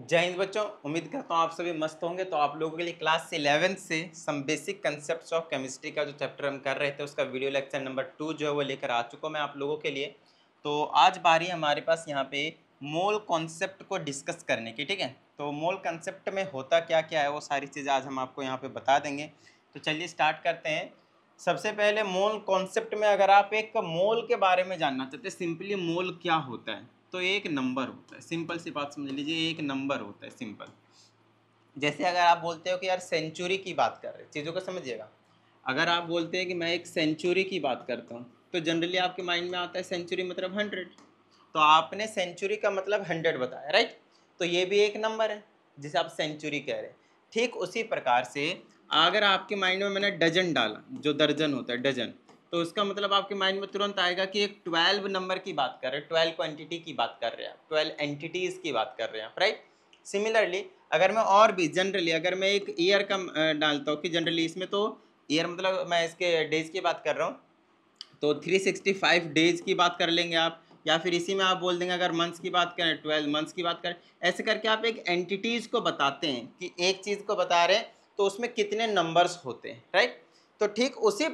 जय हिंद बच्चों, उम्मीद करता हूँ आप सभी मस्त होंगे। तो आप लोगों के लिए क्लास 11 से some basic concepts of chemistry का जो चैप्टर हम कर रहे थे उसका वीडियो लेक्चर नंबर 2 जो है वो लेकर आ चुका हूँ मैं आप लोगों के लिए। तो आज बारी हमारे पास यहाँ पे मोल कॉन्सेप्ट को डिस्कस करने की, ठीक है। तो मोल कॉन्सेप्ट में होता क्या क्या है वो सारी चीज़ें आज हम आपको यहाँ पे बता देंगे। तो चलिए स्टार्ट करते हैं। सबसे पहले मोल कॉन्सेप्ट में अगर आप एक मोल के बारे में जानना चाहते हैं, सिंपली मोल क्या होता है, तो एक नंबर होता है। सिंपल सी बात समझ लीजिए, एक नंबर होता है, सिंपल। जैसे अगर आप बोलते हो कि यार सेंचुरी की बात कर रहे हैं, चीज़ों को समझिएगा। अगर आप बोलते हैं कि मैं एक सेंचुरी की बात करता हूँ तो जनरली आपके माइंड में आता है सेंचुरी मतलब 100। तो आपने सेंचुरी का मतलब 100 बताया, राइट। तो ये भी एक नंबर है जिसे आप सेंचुरी कह रहे हैं। ठीक उसी प्रकार से अगर आपके माइंड में मैंने डजन डाला, जो दर्जन होता है डजन, तो उसका मतलब आपके माइंड में तुरंत आएगा कि एक 12 नंबर की बात कर रहे हैं, 12 क्वांटिटी की बात कर रहे हैं, 12 एंटिटीज़ की बात कर रहे हैं, राइट। सिमिलरली अगर मैं और भी जनरली अगर मैं एक ईयर का डालता हूँ कि जनरली इसमें तो ईयर मतलब मैं इसके डेज की बात कर रहा हूँ, तो 365 डेज की बात कर लेंगे आप, या फिर इसी में आप बोल देंगे अगर मंथ्स की बात करें 12 मंथ्स की बात करें। ऐसे करके आप एक एंटिटीज़ को बताते हैं कि एक चीज़ को बता रहे हैं तो उसमें कितने नंबर्स होते हैं, राइट। तो ठीक उसी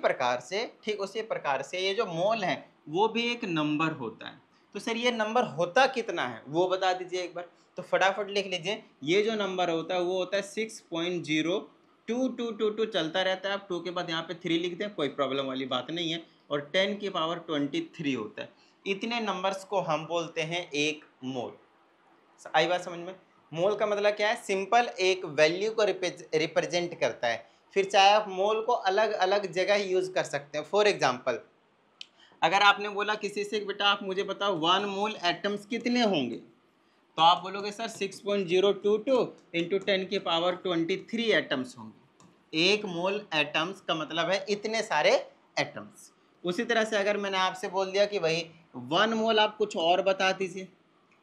प्रकार से ये जो मोल है वो भी एक नंबर होता है। तो सर ये नंबर होता कितना है वो बता दीजिए एक बार। तो फटाफट लिख लीजिए, ये जो नंबर होता है वो होता है 6.0222 चलता रहता है। आप 2 के बाद यहाँ पे 3 लिख दें, कोई प्रॉब्लम वाली बात नहीं है। और 10 की पावर 23 होता है। इतने नंबर्स को हम बोलते हैं एक मोल। आई बात समझ में। मोल का मतलब क्या है, सिंपल एक वैल्यू को रिप्रेजेंट करता है। फिर चाहे आप मोल को अलग अलग जगह यूज कर सकते हैं। फॉर एग्जाम्पल अगर आपने बोला किसी से बेटा आप मुझे बताओ 1 मोल एटम्स कितने होंगे, तो आप बोलोगे सर 6.022 इंटू 10 की पावर 23 एटम्स होंगे। एक मोल एटम्स का मतलब है इतने सारे एटम्स। उसी तरह से अगर मैंने आपसे बोल दिया कि भाई 1 मोल आप कुछ और बता दीजिए,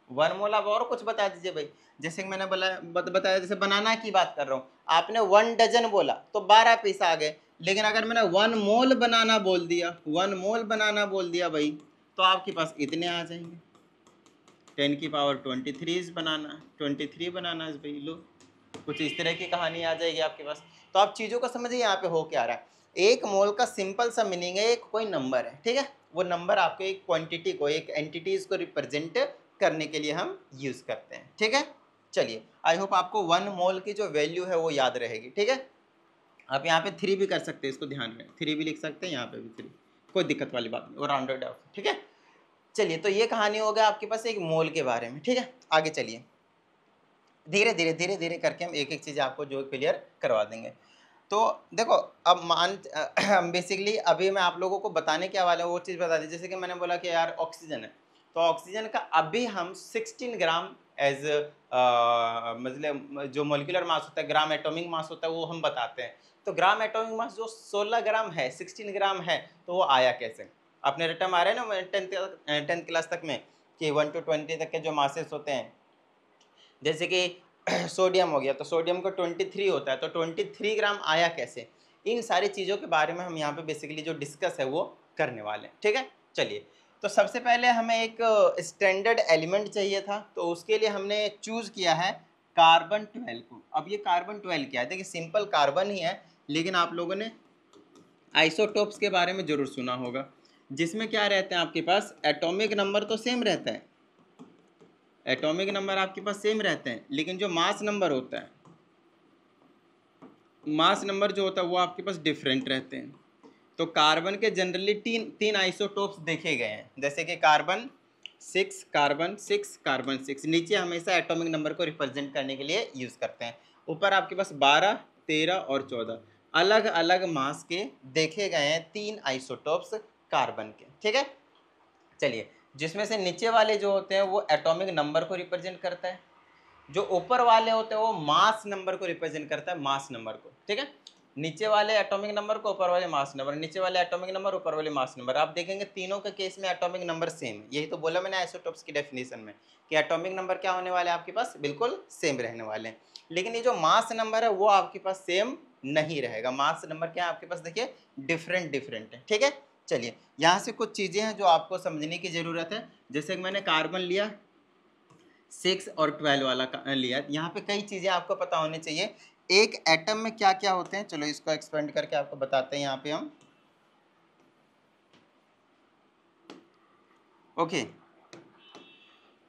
1 मोल आप और कुछ बता दीजिए भाई। जैसे मैंने बताया जैसे बनाना की बात कर रहा हूँ, आपने 1 डजन बोला तो 12 पीस आ गए। लेकिन अगर मैंने 1 मोल बनाना बोल दिया, 1 मोल बनाना बोल दिया भाई, तो आपके पास इतने आ जाएंगे। 10 की पावर 23 बनाना, 23 बनाना है भाई, लो कुछ इस तरह की कहानी आ जाएगी आपके पास। तो आप चीज़ों को समझिए यहाँ पे हो क्या रहा है। एक मोल का सिंपल सा मीनिंग है एक कोई नंबर है, ठीक है। वो नंबर आपको एक क्वांटिटी को, एक एंटिटीज को रिप्रेजेंट करने के लिए हम यूज करते हैं, ठीक है। चलिए आई होप आपको 1 मोल की जो वैल्यू है वो याद रहेगी, ठीक है। आप यहाँ पे 3 भी कर सकते हैं, इसको ध्यान में 3 भी लिख सकते हैं, यहाँ पे भी 3, कोई दिक्कत वाली बात नहीं, वो राउंडेड ऑफ, ठीक है। चलिए तो ये कहानी हो गया आपके पास एक मोल के बारे में, ठीक है। आगे चलिए, धीरे धीरे करके हम एक एक चीज़ आपको जो क्लियर करवा देंगे। तो देखो अब हम बेसिकली अभी मैं आप लोगों को बताने क्या वाला है वो चीज़ बता दी। जैसे कि मैंने बोला कि यार ऑक्सीजन है, तो ऑक्सीजन का अभी हम 16 ग्राम एज मतलब जो मोलिकुलर मास होता है, ग्राम एटॉमिक मास होता है, वो हम बताते हैं। तो ग्राम एटॉमिक मास जो 16 ग्राम है, 16 ग्राम है, तो वो आया कैसे। अपने रटा मारे ना 10th क्लास तक में कि 1 to 20 तक के जो मासेस होते हैं, जैसे कि सोडियम हो गया, तो सोडियम को 23 होता है, तो 23 ग्राम आया कैसे। इन सारी चीज़ों के बारे में हम यहाँ पे बेसिकली जो डिस्कस है वो करने वाले हैं, ठीक है। चलिए तो सबसे पहले हमें एक स्टैंडर्ड एलिमेंट चाहिए था, तो उसके लिए हमने चूज़ किया है कार्बन 12 को। अब ये कार्बन 12 क्या है, देखिए सिंपल कार्बन ही है, लेकिन आप लोगों ने आइसोटोप्स के बारे में जरूर सुना होगा, जिसमें क्या रहते हैं आपके पास, एटॉमिक नंबर तो सेम रहता है, एटॉमिक नंबर आपके पास सेम रहते हैं, लेकिन जो मास नंबर होता है, मास नंबर जो होता है वो आपके पास डिफरेंट रहते हैं। तो कार्बन के जनरली तीन आइसोटोप्स देखे गए हैं, जैसे कि कार्बन 6, कार्बन 6, कार्बन 6। नीचे हमेशा एटॉमिक नंबर को रिप्रेजेंट करने के लिए यूज़ करते हैं। ऊपर आपके पास 12, 13 और 14 अलग अलग मास के देखे गए हैं 3 आइसोटोप्स कार्बन के, ठीक है। चलिए जिसमें से नीचे वाले जो होते हैं वो एटॉमिक नंबर को रिप्रेजेंट करता है, जो ऊपर वाले होते हैं वो मास नंबर को रिप्रेजेंट करता है, मास नंबर को, ठीक है। नीचे वाले एटॉमिक नंबर को, ऊपर वाले मास नंबर, नीचे वाले एटॉमिक नंबर, ऊपर वाले मास नंबर। आप देखेंगे तीनों के केस में एटॉमिक नंबर सेम है। यही तो बोला मैंने आइसोटोप्स की डेफिनेशन में कि एटॉमिक नंबर क्या होने वाले हैं आपके पास, बिल्कुल सेम रहने वाले हैं। लेकिन ये जो मास नंबर है वो आपके पास सेम नहीं रहेगा। मास नंबर क्या है आपके पास, देखिए डिफरेंट है, ठीक है। चलिए यहाँ से कुछ चीज़ें हैं जो आपको समझने की ज़रूरत है। जैसे कि मैंने कार्बन लिया 6 और 12 वाला लिया। यहाँ पे कई चीज़ें आपको पता होनी चाहिए, एक एटम में क्या क्या होते हैं। चलो इसको एक्सपेंड करके आपको बताते हैं यहाँ पे हम। ओके,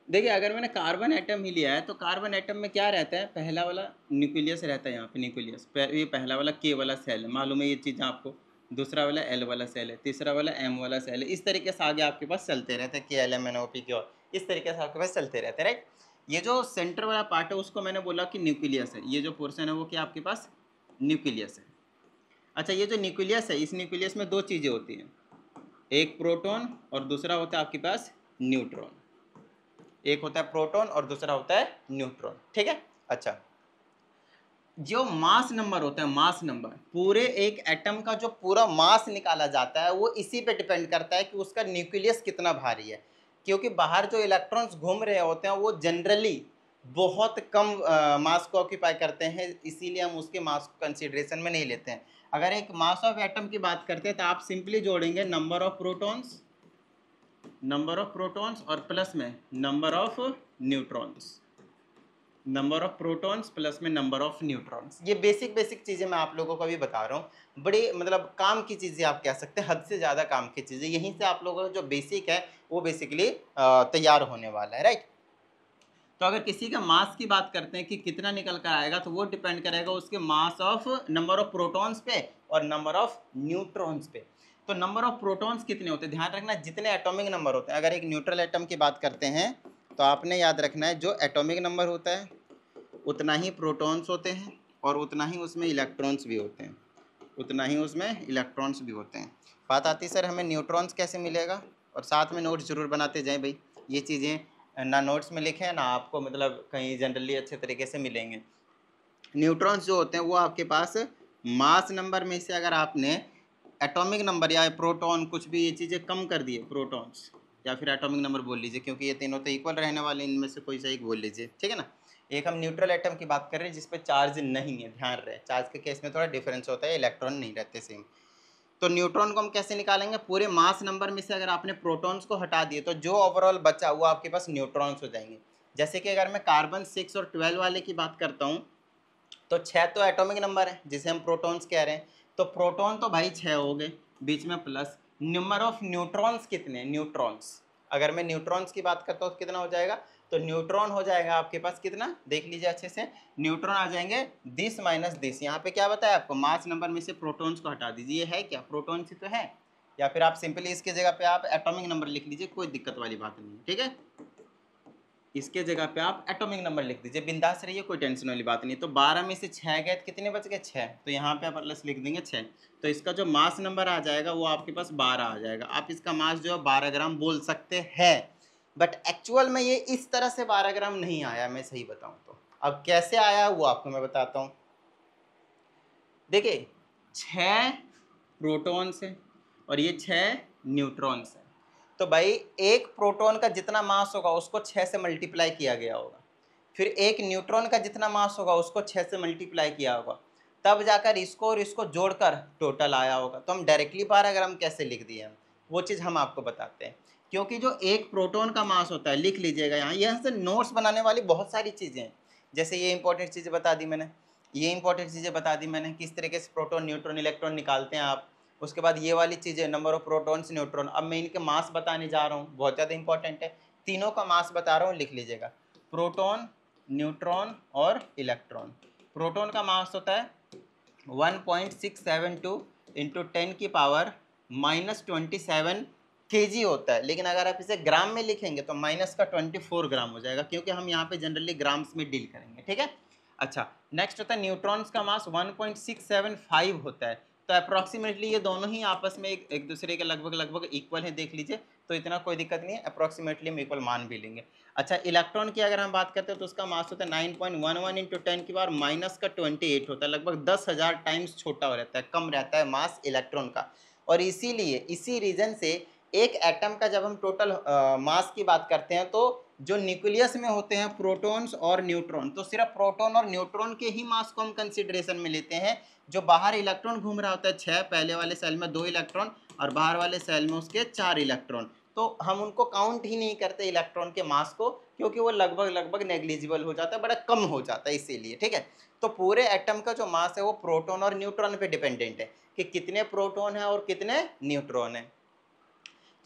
देखिए अगर मैंने कार्बन एटम ही लिया है तो कार्बन एटम में क्या रहता है, पहला वाला न्यूक्लियस रहता है, यहाँ पे न्यूक्लियस, ये पहला वाला के वाला सेल है, मालूम है ये चीज़ आपको। दूसरा वाला एल वाला सेल है, तीसरा वाला एम वाला सेल है, इस तरीके से आगे आपके पास चलते रहते हैं, K L M N O P Q R, इस तरीके से आपके पास चलते रहते हैं, राइट। ये जो सेंटर वाला पार्ट है उसको मैंने बोला कि न्यूक्लियस है, ये जो पोर्शन है वो क्या आपके पास न्यूक्लियस है। अच्छा, ये जो न्यूक्लियस है, इस न्यूक्लियस में दो चीज़ें होती हैं, एक प्रोटॉन और दूसरा होता है आपके पास न्यूट्रॉन। एक होता है प्रोटॉन और दूसरा होता है न्यूट्रॉन, ठीक है। अच्छा, जो मास नंबर होता है, मास नंबर, पूरे एक एटम का जो पूरा मास निकाला जाता है वो इसी पे डिपेंड करता है कि उसका न्यूक्लियस कितना भारी है, क्योंकि बाहर जो इलेक्ट्रॉन्स घूम रहे होते हैं वो जनरली बहुत कम मास को ऑक्यूपाई करते हैं, इसीलिए हम उसके मास को कंसिडरेशन में नहीं लेते हैं। अगर एक मास ऑफ एटम की बात करते हैं तो आप सिंपली जोड़ेंगे नंबर ऑफ प्रोटॉन्स और प्लस में number of neutrons, number of protons plus में नंबर ऑफ न्यूट्रॉन्स। ये बेसिक चीज़ें मैं आप लोगों को भी बता रहा हूँ, बड़े मतलब काम की चीज़ें आप कह सकते हैं, हद से ज़्यादा काम की चीज़ें, यहीं से आप लोगों का जो बेसिक है वो बेसिकली तैयार होने वाला है, राइट। तो अगर किसी का मास की बात करते हैं कि कितना निकल कर आएगा, तो वो डिपेंड करेगा उसके mass of number of protons पे और नंबर ऑफ न्यूट्रॉन्स पे। तो नंबर ऑफ प्रोटॉन्स कितने होते हैं, ध्यान रखना जितने एटॉमिक नंबर होते हैं, अगर एक न्यूट्रल एटम की बात करते हैं तो आपने याद रखना है जो एटॉमिक नंबर होता है उतना ही प्रोटॉन्स होते हैं और उतना ही उसमें इलेक्ट्रॉन्स भी होते हैं, उतना ही उसमें इलेक्ट्रॉन्स भी होते हैं। बात आती है सर हमें न्यूट्रॉन्स कैसे मिलेगा, और साथ में नोट्स जरूर बनाते जाएं भाई, ये चीज़ें ना नोट्स में लिखें ना आपको मतलब कहीं जनरली अच्छे तरीके से मिलेंगे। न्यूट्रॉन्स जो होते हैं वो आपके पास मास नंबर में से अगर आपने एटॉमिक नंबर या प्रोटॉन कुछ भी ये चीज़ें कम कर दिए, प्रोटॉन्स या फिर एटॉमिक नंबर बोल लीजिए, क्योंकि ये तीनों तो इक्वल रहने वाले, इनमें से कोई सा एक बोल लीजिए, ठीक है ना। एक हम न्यूट्रल एटम की बात कर रहे हैं जिस पे चार्ज नहीं है, ध्यान रहे चार्ज के केस में थोड़ा डिफरेंस होता है, इलेक्ट्रॉन नहीं रहते सेम। तो न्यूट्रॉन को हम कैसे निकालेंगे, पूरे मास नंबर में से अगर आपने प्रोटॉन्स को हटा दिए तो जो ओवरऑल बचा वो आपके पास न्यूट्रॉन्स हो जाएंगे। जैसे कि अगर मैं कार्बन 6 और 12 वाले की बात करता हूँ तो 6 तो एटॉमिक नंबर है जिसे हम प्रोटॉन्स कह रहे हैं, तो प्रोटॉन तो भाई 6 हो गए, बीच में प्लस नंबर ऑफ न्यूट्रॉन्स कितने, न्यूट्रॉन्स, अगर मैं न्यूट्रॉन्स की बात करता हूँ तो कितना हो जाएगा, तो न्यूट्रॉन हो जाएगा आपके पास कितना, देख लीजिए अच्छे से, न्यूट्रॉन आ जाएंगे 10 माइनस 10। यहाँ पे क्या बताया आपको, मास नंबर में से प्रोटॉन्स को हटा दीजिए, ये है क्या, प्रोटॉन्स ही तो है, या फिर आप सिंपली इसके जगह पे आप एटॉमिक नंबर लिख लीजिए, कोई दिक्कत वाली बात नहीं है, ठीक है। इसके जगह पे आप एटॉमिक नंबर लिख दीजिए, बिंदास रहिए, कोई टेंशन वाली बात नहीं। तो 12 में से 6 गए तो कितने बच गए, 6, तो यहाँ पे आप प्लस लिख देंगे 6, तो इसका जो मास नंबर आ जाएगा वो आपके पास 12 आ जाएगा। आप इसका मास जो है 12 ग्राम बोल सकते हैं, बट एक्चुअल में ये इस तरह से 12 ग्राम नहीं आया, मैं सही बताऊँ तो। अब कैसे आया वो आपको मैं बताता हूँ। देखिए 6 प्रोटॉन्स हैं और ये 6 न्यूट्रॉन्स हैं, तो भाई एक प्रोटॉन का जितना मास होगा उसको 6 से मल्टीप्लाई किया गया होगा, फिर एक न्यूट्रॉन का जितना मास होगा उसको 6 से मल्टीप्लाई किया होगा, तब जाकर इसको और इसको जोड़कर टोटल आया होगा। तो हम डायरेक्टली 12 ग्राम कैसे लिख दिए, वो चीज़ हम आपको बताते हैं। क्योंकि जो एक प्रोटॉन का मास होता है, लिख लीजिएगा यहाँ से नोट्स बनाने वाली बहुत सारी चीज़ें हैं, जैसे ये इंपॉर्टेंट चीज़ें बता दी मैंने, ये इंपॉर्टेंट चीज़ें बता दी मैंने, किस तरीके से प्रोटॉन न्यूट्रॉन इलेक्ट्रॉन निकालते हैं आप। उसके बाद ये वाली चीज़ें, नंबर ऑफ प्रोटॉन्स न्यूट्रॉन। अब मैं इनके मास बताने जा रहा हूँ, बहुत ज़्यादा इंपॉर्टेंट है, तीनों का मास बता रहा हूँ, लिख लीजिएगा, प्रोटॉन, न्यूट्रॉन और इलेक्ट्रॉन। प्रोटॉन का मास होता है 1.672 इंटू 10 की पावर -27 kg होता है, लेकिन अगर आप इसे ग्राम में लिखेंगे तो माइनस का 24 ग्राम हो जाएगा, क्योंकि हम यहाँ पे जनरली ग्राम्स में डील करेंगे, ठीक है। अच्छा, नेक्स्ट होता है न्यूट्रॉन्स का मास 1.675 होता है, तो अप्रॉक्सीमेटली ये दोनों ही आपस में एक दूसरे के लगभग इक्वल है, देख लीजिए, तो इतना कोई दिक्कत नहीं है, अप्रॉक्सीमेटली हम इक्वल मान भी लेंगे। अच्छा, इलेक्ट्रॉन की अगर हम बात करते हैं तो उसका मास होता है 9.11 इंटू 10 की पावर माइनस का 28 होता है, लगभग 10,000 टाइम्स छोटा हो रहता है, कम रहता है मास इलेक्ट्रॉन का। और इसीलिए इसी रीज़न से एक एटम का जब हम टोटल मास की बात करते हैं तो जो न्यूक्लियस में होते हैं प्रोटॉन्स और न्यूट्रॉन, तो सिर्फ प्रोटॉन और न्यूट्रॉन के ही मास को हम कंसिडरेशन में लेते हैं। जो बाहर इलेक्ट्रॉन घूम रहा होता है 6, पहले वाले सेल में 2 इलेक्ट्रॉन और बाहर वाले सेल में उसके 4 इलेक्ट्रॉन, तो हम उनको काउंट ही नहीं करते इलेक्ट्रॉन के मास को, क्योंकि वो लगभग लगभग नेग्लिजिबल हो जाता है, बड़ा कम हो जाता है इसीलिए, ठीक है। तो पूरे एटम का जो मास है वो प्रोटॉन और न्यूट्रॉन पे डिपेंडेंट है कि कितने प्रोटॉन है और कितने न्यूट्रॉन है।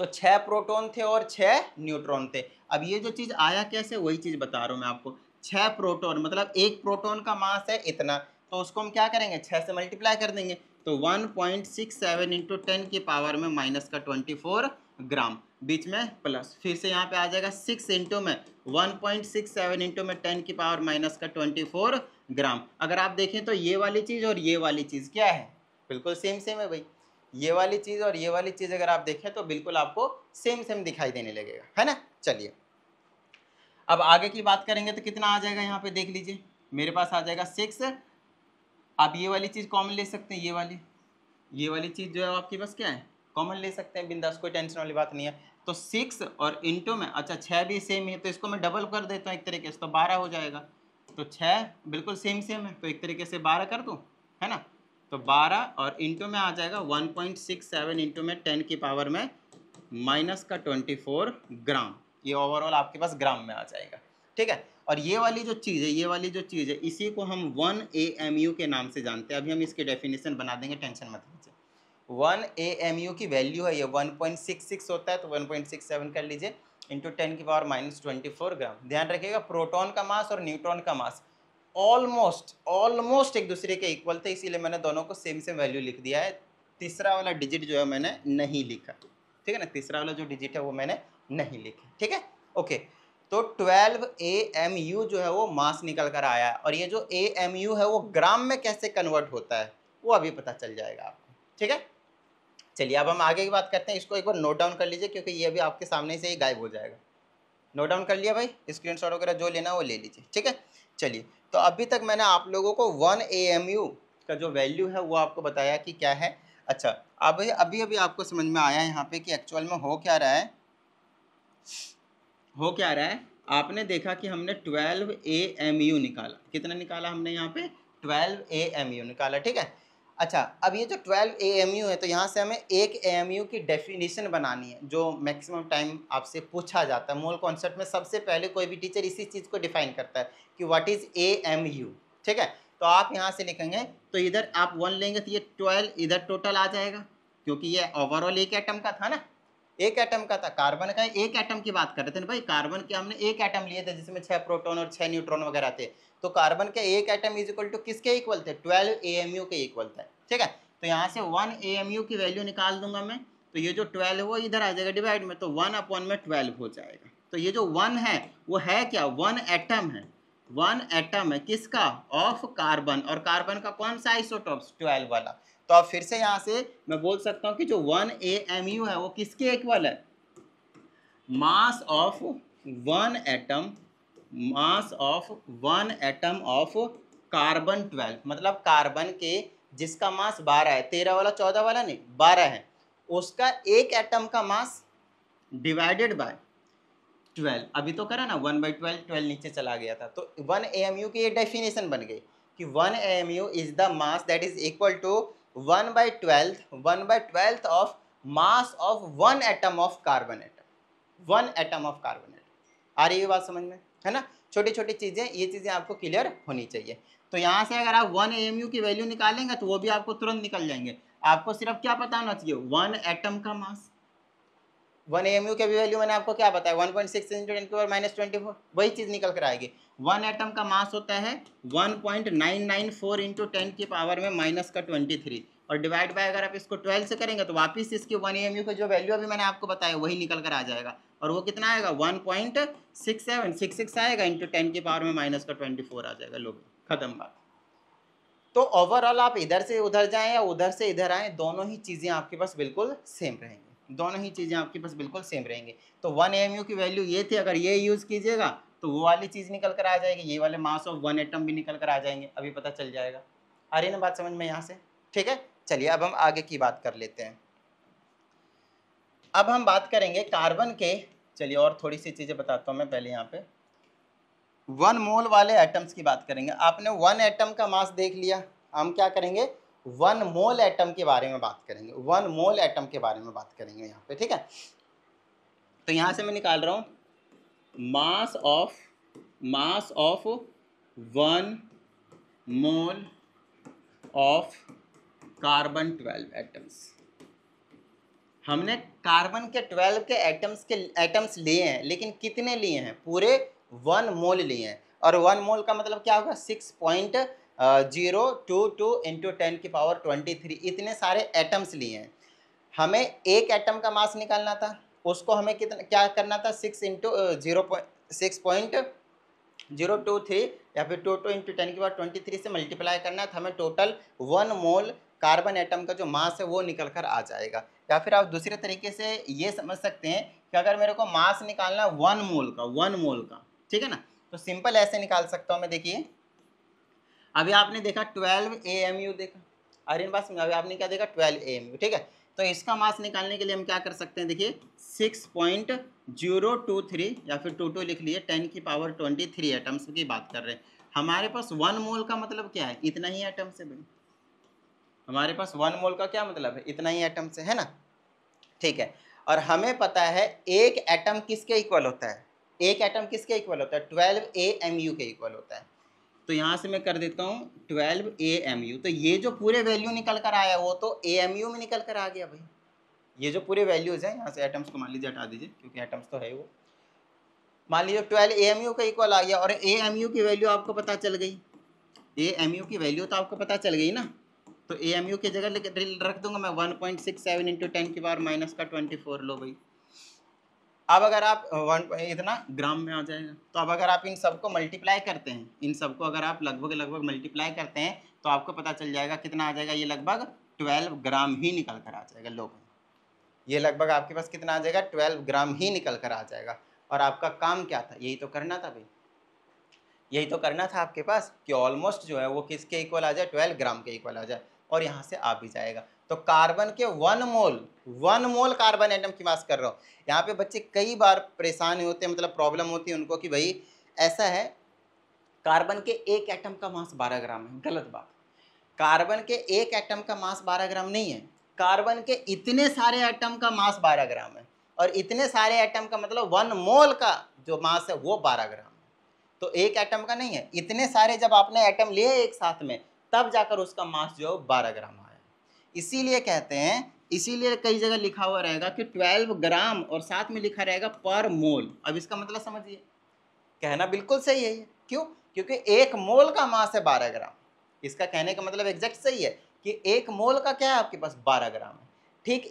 तो 6 प्रोटॉन थे और 6 न्यूट्रॉन थे। अब ये जो चीज़ आया कैसे, वही चीज़ बता रहा हूँ मैं आपको। 6 प्रोटॉन मतलब एक प्रोटॉन का मास है इतना, तो उसको हम क्या करेंगे, 6 से मल्टीप्लाई कर देंगे, तो 1.67 इंटू 10 की पावर में माइनस का 24 ग्राम, बीच में प्लस, फिर से यहाँ पे आ जाएगा 6 इंटू में 1.67 इंटू में 10 की पावर माइनस का 24 ग्राम। अगर आप देखें तो ये वाली चीज़ और ये वाली चीज़ क्या है, बिल्कुल सेम सेम है भाई। ये वाली चीज़ और ये वाली चीज़ अगर आप देखें तो बिल्कुल आपको सेम सेम दिखाई देने लगेगा, है ना। चलिए अब आगे की बात करेंगे तो कितना आ जाएगा, यहाँ पे देख लीजिए मेरे पास आ जाएगा 6। आप ये वाली चीज़ कॉमन ले सकते हैं, ये वाली चीज़ जो है आपके पास क्या है, कॉमन ले सकते हैं बिंदास, कोई टेंशन वाली बात नहीं है। तो 6 और इंटू में, अच्छा 6 भी सेम है तो इसको मैं डबल कर देता हूँ एक तरीके से, तो 12 हो जाएगा। तो 6 बिल्कुल सेम सेम है, तो एक तरीके से 12 कर दूँ, है ना। तो 12 और इंटू में आ जाएगा 1.67 इंटू में 10 की पावर में माइनस का 24 ग्राम। ये ओवरऑल आपके पास ग्राम में आ जाएगा, ठीक है। और ये वाली जो चीज़ है, ये वाली जो चीज़ है, इसी को हम 1 AMU के नाम से जानते हैं। अभी हम इसकी डेफिनेशन बना देंगे, टेंशन मत लीजिए। 1 AMU की वैल्यू है ये 1.66 होता है, तो 1.67 कर लीजिए इंटू 10 की पावर माइनस 24 ग्राम। ध्यान रखिएगा प्रोटॉन का मास और न्यूट्रॉन का मास ऑलमोस्ट एक दूसरे के इक्वल थे, इसीलिए मैंने दोनों को सेम सेम वैल्यू लिख दिया है। तीसरा वाला डिजिट जो है मैंने नहीं लिखा, ठीक है ना, तीसरा वाला जो डिजिट है वो मैंने नहीं लिखा, ठीक है, ओके। तो 12 AMU जो है वो मास निकल कर आया है, और ये जो AMU है वो ग्राम में कैसे कन्वर्ट होता है वो अभी पता चल जाएगा आपको, ठीक है। चलिए अब हम आगे की बात करते हैं, इसको एक बार नोट डाउन कर लीजिए क्योंकि ये अभी आपके सामने से ही गायब हो जाएगा। नोट डाउन कर लिया भाई, स्क्रीनशॉट वगैरह जो लेना वो ले लीजिए, ठीक है। चलिए तो अभी तक मैंने आप लोगों को 1 AMU का जो वैल्यू है वो आपको बताया कि क्या है। अच्छा अब अभी अभी आपको समझ में आया यहाँ पे कि एक्चुअल में हो क्या रहा है, आपने देखा कि हमने 12 AMU निकाला, कितना निकाला हमने यहाँ पे 12 AMU निकाला, ठीक है। अच्छा अब ये जो 12 AMU है तो यहाँ से हमें एक AMU की डेफिनेशन बनानी है, जो मैक्सिमम टाइम आपसे पूछा जाता है। मूल कॉन्सेप्ट में सबसे पहले कोई भी टीचर इसी चीज़ को डिफाइन करता है कि व्हाट इज़ AMU, ठीक है। तो आप यहाँ से लिखेंगे, तो इधर आप 1 लेंगे तो ये 12 इधर टोटल आ जाएगा, क्योंकि ये ओवरऑल एक एटम का था ना, एक एटम का था, कार्बन का एक एटम की बात कर रहे थे ना भाई। कार्बन के हमने एक एटम लिए थे जिसमें 6 प्रोटॉन और 6 न्यूट्रॉन वगैरह थे, तो कार्बन के एक एटम इज इक्वल टू किसके इक्वल थे, 12 AMU के इक्वल थे, ठीक है। तो यहाँ से 1 AMU की वैल्यू निकाल दूंगा मैं, तो ये जो 12 है वो इधर आ जाएगा डिवाइड में, तो 1 अपॉन में 12 हो जाएगा। तो ये जो 1 है वो है क्या, 1 एटम है, 1 एटम है किसका, ऑफ कार्बन, और कार्बन का कौन सा आइसोटॉप्स, 12 वाला। तो अब फिर से यहाँ से मैं बोल सकता हूँ कि जो 1 AMU है वो किसके इक्वल है, मास of 1 atom, mass of 1 atom of carbon 12, मतलब कार्बन के जिसका मास 12 है, 13 वाला 14 वाला नहीं 12 है, उसका एक एटम का मास डिवाइडेड बाय 12। अभी तो करा ना 1/12, 12 नीचे चला गया था, तो 1 AMU की ये डेफिनेशन बन गई कि 1 AMU is the mass that is equal to 1/12 of mass of 1 atom of carbon atom, 1 atom of carbon atom. आ रही है बात समझ में, है ना। छोटी छोटी चीज़ें, ये चीज़ें आपको क्लियर होनी चाहिए। तो यहाँ से अगर आप 1 AMU की वैल्यू निकालेंगे तो वो भी आपको तुरंत निकल जाएंगे। आपको सिर्फ क्या पता होना चाहिए, 1 एटम का मास, 1 AMU के भी वैल्यू मैंने आपको क्या बताया 1.6 इंटू 10 की पावर माइनस 24, वही चीज़ निकल कर आएगी। 1 एटम का मास होता है 1.994 इंटू 10 की पावर में माइनस का 23, और डिवाइड बाय अगर आप इसको 12 से करेंगे तो वापस इसकी 1 AMU का जो वैल्यू अभी मैंने आपको बताया वही निकल कर आ जाएगा, और वो कितना आएगा 1.6766 आएगा इंटू 10 की पावर में माइनस का 24 आ जाएगा। लोग खत्म बात। तो ओवरऑल आप इधर से उधर जाएं या उधर से इधर आएँ, दोनों ही चीज़ें आपके पास बिल्कुल सेम रहेंगी, दोनों ही चीज़ें आपके पास बिल्कुल सेम रहेंगी। तो 1 AMU की वैल्यू ये थी, अगर ये यूज़ कीजिएगा तो वो वाली चीज़ निकल कर आ जाएगी, ये वाले मास ऑफ 1 एटम भी निकल कर आ जाएंगे, अभी पता चल जाएगा। आ रही ना बात समझ में यहाँ से, ठीक है। चलिए अब हम आगे की बात कर लेते हैं। अब हम बात करेंगे कार्बन के, चलिए और थोड़ी सी चीज़ें बताता हूँ मैं पहले। यहाँ पे 1 मोल वाले एटम्स की बात करेंगे। आपने 1 एटम का मास देख लिया, हम क्या करेंगे 1 मोल एटम के बारे में बात करेंगे, 1 मोल एटम के बारे में बात करेंगे यहाँ पे, ठीक है। तो यहाँ से मैं निकाल रहा हूँ मास of 1 mole of carbon 12 atoms. हमने कार्बन के 12 के एटम्स लिए हैं, लेकिन कितने लिए हैं? पूरे 1 मोल लिए हैं। और 1 मोल का मतलब क्या होगा? 6.022 इंटू 10⁻23 इतने सारे एटम्स लिए हैं। हमें एक एटम का मास निकालना था, उसको हमें कितना क्या करना था? 6.023 या फिर 22 इंटू 10⁻23 से मल्टीप्लाई करना है, तो हमें टोटल 1 मोल कार्बन एटम का जो मास है वो निकल कर आ जाएगा। या फिर आप दूसरे तरीके से ये समझ सकते हैं कि अगर मेरे को मास निकालना है 1 मोल का, ठीक है ना, तो सिंपल ऐसे निकाल सकता हूँ मैं। देखिए अभी आपने देखा 12 AMU देखा, अरे बात समझा, अभी आपने क्या देखा? 12 AMU, ठीक है। तो इसका मास निकालने के लिए हम क्या कर सकते हैं? देखिए 6.023 या फिर 22 लिख लिए, 10⁻23 एटम्स की बात कर रहे हैं। हमारे पास 1 मोल का मतलब क्या है? इतना ही एटम से भाई, हमारे पास 1 मोल का क्या मतलब है? इतना ही एटम से, है ना, ठीक है। और हमें पता है एक एटम किसके इक्वल होता है? एक एटम किसके इक्वल होता है? 12 AMU के इक्वल होता है। तो यहाँ से मैं कर देता हूँ 12 AMU। तो ये जो पूरे वैल्यू निकल कर आया वो तो AMU में निकल कर आ गया भाई। ये जो पूरे वैल्यूज हैं, यहाँ से एटम्स को मान लीजिए हटा दीजिए, क्योंकि एटम्स तो है वो। मान लीजिए 12 AMU का इक्वल आ गया, और AMU की वैल्यू आपको पता चल गई। AMU की वैल्यू तो आपको पता चल गई ना, तो AMU की जगह रख दूंगा मैं 1.67 इंटू 10⁻24। लो भाई, अब अगर आप इतना ग्राम में आ जाएगा। तो अब अगर आप इन सबको मल्टीप्लाई करते हैं, इन सबको अगर आप लगभग मल्टीप्लाई करते हैं, तो आपको पता चल जाएगा कितना आ जाएगा। ये लगभग 12 ग्राम ही निकल कर आ जाएगा। लो भाई, ये लगभग आपके पास कितना आ जाएगा? 12 ग्राम ही निकल कर आ जाएगा। और आपका काम क्या था? यही तो करना था भाई, यही तो करना था आपके पास कि ऑलमोस्ट जो है वो किसके इक्वल आ जाए? 12 ग्राम के इक्वल आ जाए, और यहाँ से आ भी जाएगा। तो कार्बन के 1 मोल कार्बन एटम की बात कर रहा हूँ। यहाँ पे बच्चे कई बार परेशान होते हैं, मतलब प्रॉब्लम होती है उनको कि भाई ऐसा है, कार्बन के एक एटम का मास 12 ग्राम है। गलत बात। कार्बन के एक एटम का मास 12 ग्राम नहीं है, कार्बन के इतने सारे एटम का मास 12 ग्राम है। और इतने सारे एटम का मतलब 1 मोल का जो मास है वो 12 ग्राम है। तो एक एटम का नहीं है, इतने सारे जब आपने एटम लिए एक साथ में, तब जाकर उसका मास जो है 12 ग्राम आया। इसीलिए कहते हैं, इसीलिए कई जगह लिखा हुआ रहेगा कि 12 ग्राम, और साथ में लिखा रहेगा पर मोल। अब इसका मतलब समझिए, कहना बिल्कुल सही है। क्यों? क्योंकि एक मोल का मास है 12 ग्राम। इसका कहने का मतलब एग्जैक्ट सही है कि एक मोल का क्या है आपके पास? 12 ग्राम है। ठीक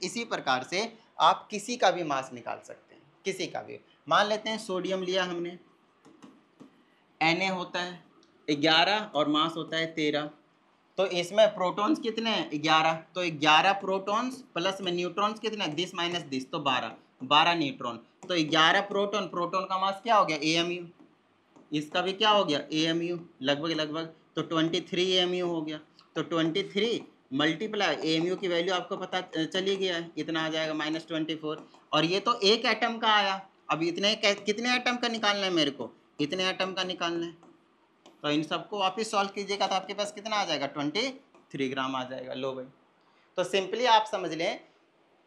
इसी प्रकार से आप किसी का भी मास निकाल सकते हैं, किसी का भी। मान लेते हैं सोडियम लिया हमने, Na होता है 11 और मास होता है 13। तो इसमें प्रोटॉन्स कितने हैं? 11। तो 11 प्रोटॉन्स प्लस में न्यूट्रॉन्स कितने? 10 माइनस 10, तो 12 न्यूट्रॉन। तो 11 प्रोटॉन का मास क्या हो गया? AMU। इसका भी क्या हो गया? AMU लगभग। तो 23 AMU हो गया। तो 23 मल्टीप्लाई AMU की वैल्यू आपको पता चली गया है, इतना आ जाएगा -24। और ये तो एक एटम का आया। अब इतने कितने एटम का निकालना है मेरे को? इतने एटम का निकालना है। तो इन सबको वापस सॉल्व कीजिएगा तो आपके पास कितना आ जाएगा? 23 ग्राम आ जाएगा। लो भाई, तो सिंपली आप समझ लें,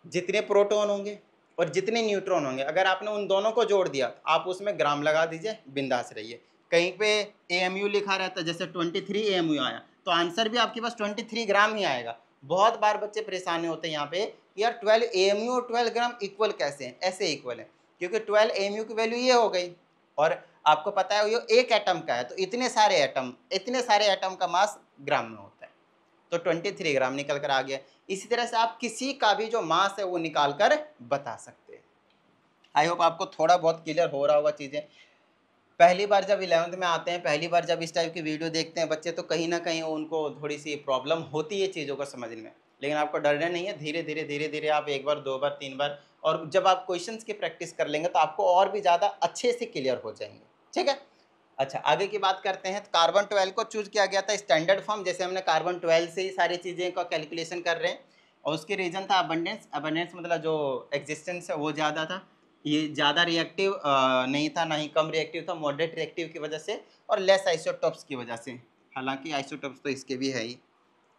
जितने प्रोटॉन होंगे और जितने न्यूट्रॉन होंगे, अगर आपने उन दोनों को जोड़ दिया, आप उसमें ग्राम लगा दीजिए, बिंदास रहिए। कहीं पे AMU लिखा रहता है, जैसे 23 AMU आया, तो आंसर भी आपके पास 23 ग्राम ही आएगा। बहुत बार बच्चे परेशान होते हैं यहाँ पे, यार 12 AMU और 12 ग्राम इक्वल कैसे हैं? ऐसे इक्वल है क्योंकि 12 AMU की वैल्यू ये हो गई, और आपको पता है ये एक एटम का है, तो इतने सारे एटम का मास ग्राम में होता है। तो 23 ग्राम निकल कर आ गया। इसी तरह से आप किसी का भी जो मास है वो निकाल कर बता सकते हैं। आई होप आपको थोड़ा बहुत क्लियर हो रहा होगा चीज़ें। पहली बार जब 11th में आते हैं, पहली बार जब इस टाइप की वीडियो देखते हैं बच्चे, तो कहीं ना कहीं उनको थोड़ी सी प्रॉब्लम होती है चीज़ों को समझने में। लेकिन आपको डरना नहीं है, धीरे धीरे आप 1 बार 2 बार 3 बार, और जब आप क्वेश्चंस की प्रैक्टिस कर लेंगे तो आपको और भी ज़्यादा अच्छे से क्लियर हो जाएंगे। ठीक है, अच्छा आगे की बात करते हैं। तो कार्बन 12 को चूज किया गया था स्टैंडर्ड फॉर्म, जैसे हमने कार्बन 12 से ही सारी चीज़ें का कैलकुलेशन कर रहे हैं। और उसके रीज़न था अबंडेंस मतलब जो एग्जिस्टेंस है वो ज़्यादा था। ये ज़्यादा रिएक्टिव नहीं था, ना ही कम रिएक्टिव था, मॉडरेट रिएक्टिव की वजह से, और लेस आइसोटॉप्स की वजह से। हालांकि आइसोटॉप्स तो इसके भी है ही,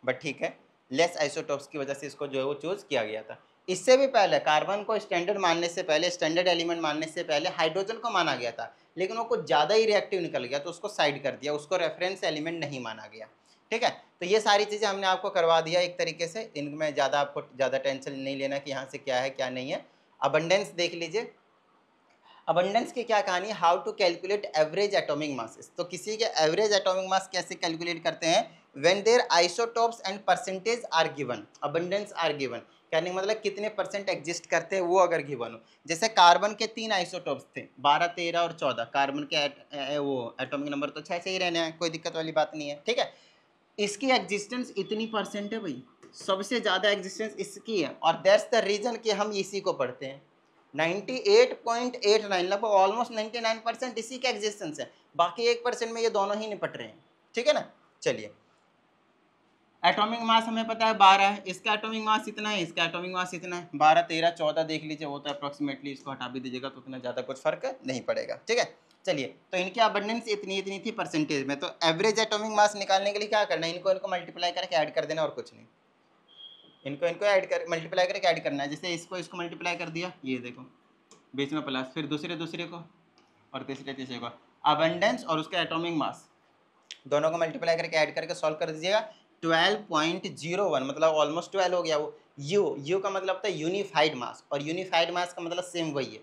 बट ठीक है, लेस आइसोटॉप्स की वजह से इसको जो है वो चूज़ किया गया था। इससे भी पहले कार्बन को स्टैंडर्ड मानने से पहले, स्टैंडर्ड एलिमेंट मानने से पहले हाइड्रोजन को माना गया था, लेकिन वो कुछ ज़्यादा ही रिएक्टिव निकल गया तो उसको साइड कर दिया, उसको रेफरेंस एलिमेंट नहीं माना गया। ठीक है, तो ये सारी चीज़ें हमने आपको करवा दिया एक तरीके से, इनमें ज़्यादा आपको ज़्यादा टेंशन नहीं लेना कि यहाँ से क्या है क्या नहीं है। अबंडेंस देख लीजिए, अबंडेंस की क्या कहानी है, how to calculate average atomic masses. तो किसी के एवरेज एटॉमिक मास कैसे कैलकुलेट करते हैं, when there isotopes and percentage are given, abundance are given, कहने का मतलब कितने परसेंट एग्जिस्ट करते हैं वो अगर गिवन हो। जैसे कार्बन के 3 आइसोटोप्स थे, 12, 13 और 14, कार्बन के वो एटॉमिक नंबर तो 6 से ही रहने हैं, कोई दिक्कत वाली बात नहीं है। ठीक है, इसकी एग्जिस्टेंस इतनी परसेंट है भाई, सबसे ज़्यादा एग्जिस्टेंस इसकी है, और दैट्स द रीज़न कि हम इसी को पढ़ते हैं। 98.89 लगभग ऑलमोस्ट 99% इसी का एग्जिस्टेंस है, बाकी 1% में ये दोनों ही निपट रहे हैं। ठीक है ना, चलिए एटॉमिक मास हमें पता है 12 है, इसका एटॉमिक मास इतना है, इसका एटॉमिक मास इतना है, 12, 13, 14 देख लीजिए, वो तो अप्रॉक्सीमेटली, इसको हटा भी दीजिएगा तो उतना ज़्यादा कुछ फर्क नहीं पड़ेगा। ठीक है, चलिए तो इनकी अबंडेंस इतनी थी परसेंटेज में, तो एवरेज एटॉमिक मास निकालने के लिए क्या करना है, इनको मल्टीप्लाई करके ऐड कर देना और कुछ नहीं, इनको ऐड कर मल्टीप्लाई करके ऐड करना है। जैसे इसको मल्टीप्लाई कर दिया, ये देखो बीच में प्लस, फिर दूसरे को और तीसरे को, अबंडेंस और उसका एटॉमिक मास दोनों को मल्टीप्लाई करके ऐड करके सॉल्व कर दीजिएगा। 12.01 मतलब ऑलमोस्ट 12 हो गया। वो यू का मतलब होता है यूनिफाइड मास, और यूनिफाइड मास का मतलब सेम वही है,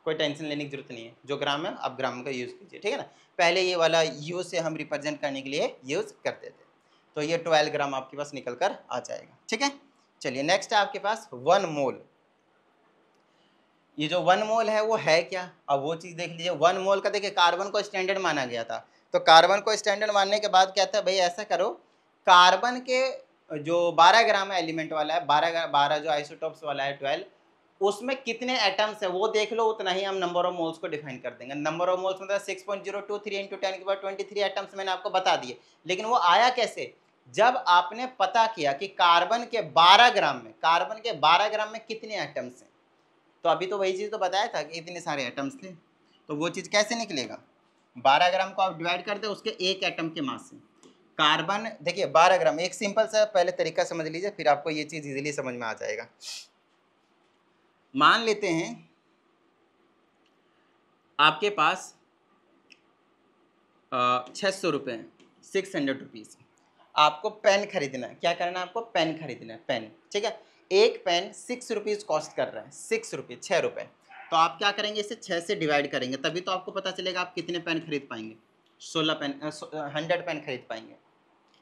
कोई टेंशन लेने की जरूरत नहीं है। जो ग्राम है आप ग्राम का यूज़ कीजिए। ठीक है ना, पहले ये वाला यू से हम रिप्रेजेंट करने के लिए यूज़ करते थे, तो ये 12 ग्राम आपके पास निकल कर आ जाएगा। ठीक है, चलिए नेक्स्ट है आपके पास 1 मोल। ये जो 1 मोल है वो है क्या, अब वो चीज़ देख लीजिए। 1 मोल का देखिए कार्बन को स्टैंडर्ड माना गया था, तो कार्बन को स्टैंडर्ड मानने के बाद कहता है भाई ऐसा करो, कार्बन के जो 12 ग्राम एलिमेंट वाला है, 12 जो आइसोटोप्स वाला है 12, उसमें कितने एटम्स है वो देख लो, उतना ही हम नंबर ऑफ मोल्स को डिफाइन कर देंगे। नंबर ऑफ मोल्स मतलब 6.023 × 10 के बाद 23 एटम्स मैंने आपको बता दिए, लेकिन वो आया कैसे, जब आपने पता किया कि कार्बन के 12 ग्राम में कितने एटम्स हैं। तो अभी तो वही चीज़ तो बताया था कि इतने सारे एटम्स थे, तो वो चीज़ कैसे निकलेगा, 12 ग्राम को आप डिवाइड कर दे उसके एक एटम के मास से। कार्बन देखिए 12 ग्राम, एक सिंपल सा पहले तरीका समझ लीजिए, फिर आपको ये चीज़ इजीली समझ में आ जाएगा। मान लेते हैं आपके पास 600 रुपये, 600 रुपीज़, आपको पेन खरीदना है। क्या करना है आपको, पेन खरीदना है, पेन। ठीक है, एक पेन 6 रुपीज़ कॉस्ट कर रहा है, 6 रुपये, 6 रुपये। तो आप क्या करेंगे, इसे 6 से डिवाइड करेंगे, तभी तो आपको पता चलेगा आप कितने पेन खरीद पाएंगे। 100 पेन खरीद पाएंगे,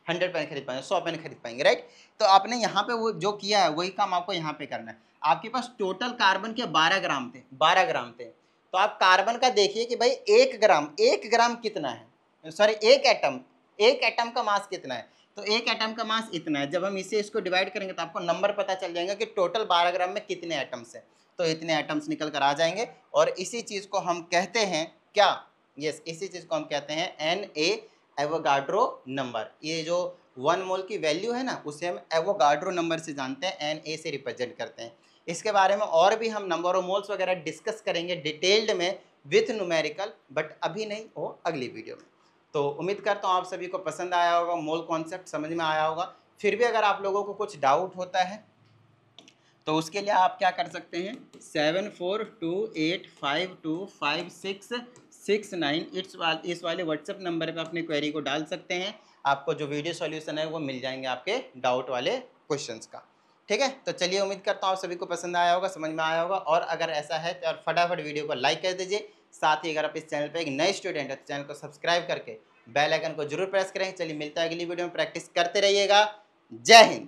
100 पेन खरीद पाएंगे, 100 पेन खरीद पाएंगे, राइट। तो आपने यहाँ पे वो जो किया है वही काम आपको यहाँ पे करना है। आपके पास टोटल कार्बन के 12 ग्राम थे, 12 ग्राम थे, तो आप कार्बन का देखिए कि भाई 1 ग्राम कितना है, सॉरी एक एटम का मास कितना है, तो एक एटम का मास इतना है। जब हम इसको डिवाइड करेंगे तो आपको नंबर पता चल जाएगा कि टोटल 12 ग्राम में कितने एटम्स हैं, तो इतने एटम्स निकल कर आ जाएंगे। और इसी चीज़ को हम कहते हैं क्या, यस, इसी चीज़ को हम कहते हैं Na एवोगाड्रो नंबर। ये जो 1 मोल की वैल्यू है ना, उसे हम एवोगाड्रो नंबर से जानते हैं, Na से रिप्रेजेंट करते हैं। इसके बारे में और भी हम नंबर ऑफ मोल्स वगैरह डिस्कस करेंगे डिटेल्ड में विथ न्यूमेरिकल, बट अभी नहीं, वो अगली वीडियो में। तो उम्मीद करता हूँ आप सभी को पसंद आया होगा, मोल कॉन्सेप्ट समझ में आया होगा। फिर भी अगर आप लोगों को कुछ डाउट होता है तो उसके लिए आप क्या कर सकते हैं, 7428525669 इस वाले व्हाट्सएप नंबर पे अपनी क्वेरी को डाल सकते हैं। आपको जो वीडियो सॉल्यूशन है वो मिल जाएंगे आपके डाउट वाले क्वेश्चंस का। ठीक है, तो चलिए उम्मीद करता हूँ आप सभी को पसंद आया होगा, समझ में आया होगा। और अगर ऐसा है तो फटाफट वीडियो को लाइक कर दीजिए। साथ ही अगर आप इस चैनल पर एक नए स्टूडेंट है तो चैनल को सब्सक्राइब करके बेल आइकन को जरूर प्रेस करें। चलिए मिलता है अगली वीडियो में, प्रैक्टिस करते रहिएगा। जय हिंद।